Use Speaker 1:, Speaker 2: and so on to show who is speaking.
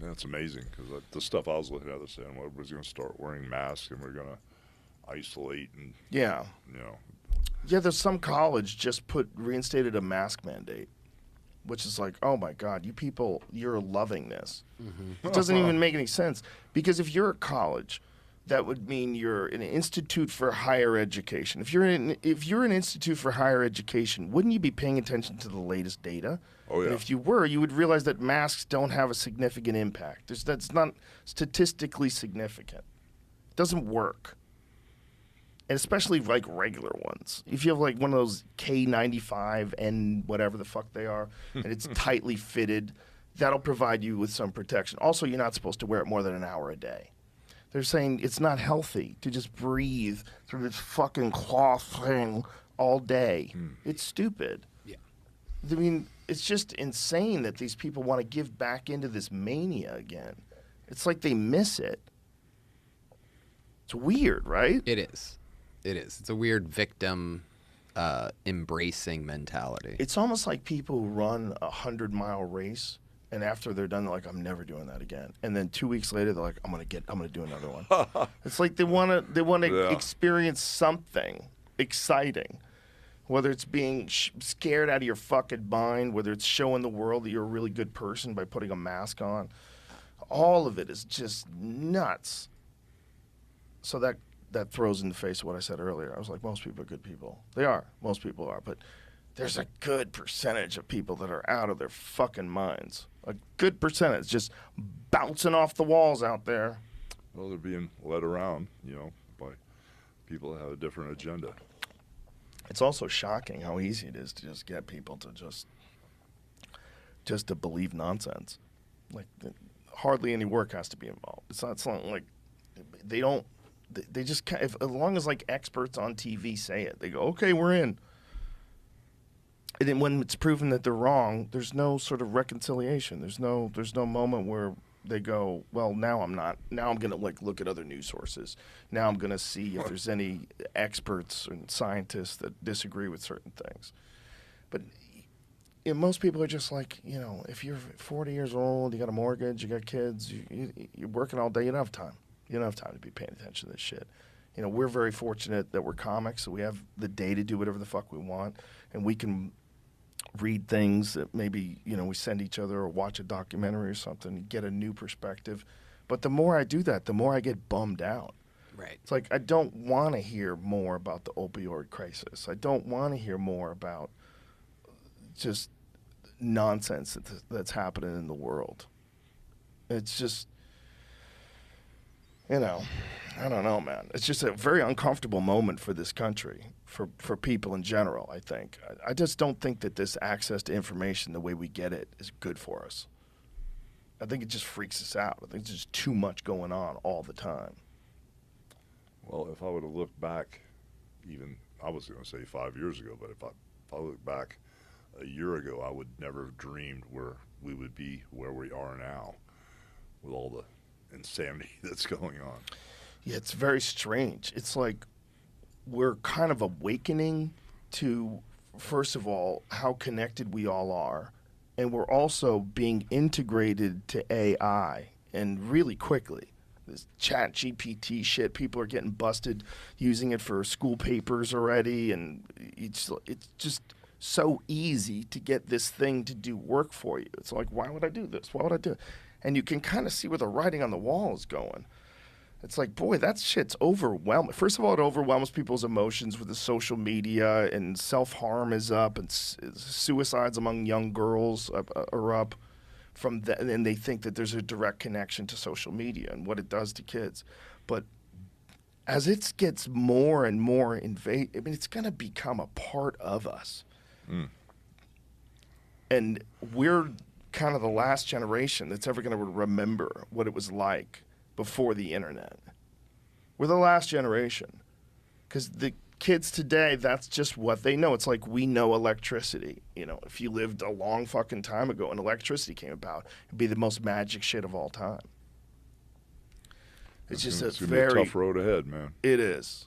Speaker 1: Yeah, it's amazing because the stuff I was looking at, they're saying, well, everybody's going to start wearing masks and we're going to isolate and,
Speaker 2: Yeah.
Speaker 1: you know.
Speaker 2: Yeah, there's some college just reinstated a mask mandate, which is like, oh my God, you people, you're loving this. It doesn't even make any sense because if you're a college, that would mean you're an institute for higher education. If you're an institute for higher education, wouldn't you be paying attention to the latest data?
Speaker 1: Oh,
Speaker 2: And
Speaker 1: yeah.
Speaker 2: if you were, you would realize that masks don't have a significant impact. That's not statistically significant. It doesn't work. And especially like regular ones. If you have like one of those K95 and whatever the fuck they are, and it's tightly fitted, that'll provide you with some protection. Also, you're not supposed to wear it more than an hour a day. They're saying it's not healthy to just breathe through this fucking cloth thing all day. It's stupid.
Speaker 3: Yeah.
Speaker 2: I mean, it's just insane that these people want to give back into this mania again. It's like they miss it. It's weird, right?
Speaker 3: It is. It is. It's a weird victim embracing mentality.
Speaker 2: It's almost like people who run a 100-mile race, and after they're done, they're like, "I'm never doing that again." And then 2 weeks later, they're like, "I'm gonna do another one." It's like they wanna
Speaker 1: Yeah.
Speaker 2: experience something exciting, whether it's being scared out of your fucking mind, whether it's showing the world that you're a really good person by putting a mask on. All of it is just nuts. So that throws in the face of what I said earlier. I was like, most people are good people. They are. Most people are. But there's a good percentage of people that are out of their fucking minds. A good percentage just bouncing off the walls out there.
Speaker 1: Well, they're being led around, by people that have a different agenda.
Speaker 2: It's also shocking how easy it is to just get people to just to believe nonsense. Like, hardly any work has to be involved. It's not like they don't. They just can't, as long as like experts on TV say it, they go, okay, we're in. And then when it's proven that they're wrong, there's no sort of reconciliation. There's no moment where they go, well, now I'm not. Now I'm gonna like look at other news sources. Now I'm gonna see if there's any experts and scientists that disagree with certain things. But most people are just like, if you're 40 years old, you got a mortgage, you got kids, you're working all day, you don't have time. You don't have time to be paying attention to this shit. We're very fortunate that we're comics, so we have the day to do whatever the fuck we want, and we can read things that maybe, we send each other or watch a documentary or something and get a new perspective. But the more I do that, the more I get bummed out.
Speaker 3: Right.
Speaker 2: It's like I don't want to hear more about the opioid crisis. I don't want to hear more about just nonsense that's happening in the world. It's just... I don't know, man. It's just a very uncomfortable moment for this country, for people in general, I think. I just don't think that this access to information, the way we get it, is good for us. I think it just freaks us out. I think there's just too much going on all the time.
Speaker 1: Well, if I would have looked back, even, I was going to say 5 years ago, but if I look back a year ago, I would never have dreamed where we would be where we are now with all the insanity that's going on.
Speaker 2: Yeah, it's very strange. It's like we're kind of awakening to, first of all, how connected we all are. And we're also being integrated to AI, and really quickly. This chat GPT shit, people are getting busted using it for school papers already. And it's just so easy to get this thing to do work for you. It's like, why would I do this? Why would I do it? And you can kind of see where the writing on the wall is going. It's like, boy, that shit's overwhelming. First of all, it overwhelms people's emotions with the social media, and self-harm is up, and suicides among young girls are up from that, and they think that there's a direct connection to social media and what it does to kids. But as it gets more and more invasive, it's going to become a part of us. And we're kind of the last generation that's ever going to remember what it was like before the internet. We're the last generation. Because the kids today, that's just what they know. It's like we know electricity. If you lived a long fucking time ago and electricity came about, it'd be the most magic shit of all time. It's just
Speaker 1: gonna be a tough road ahead, man.
Speaker 2: It is.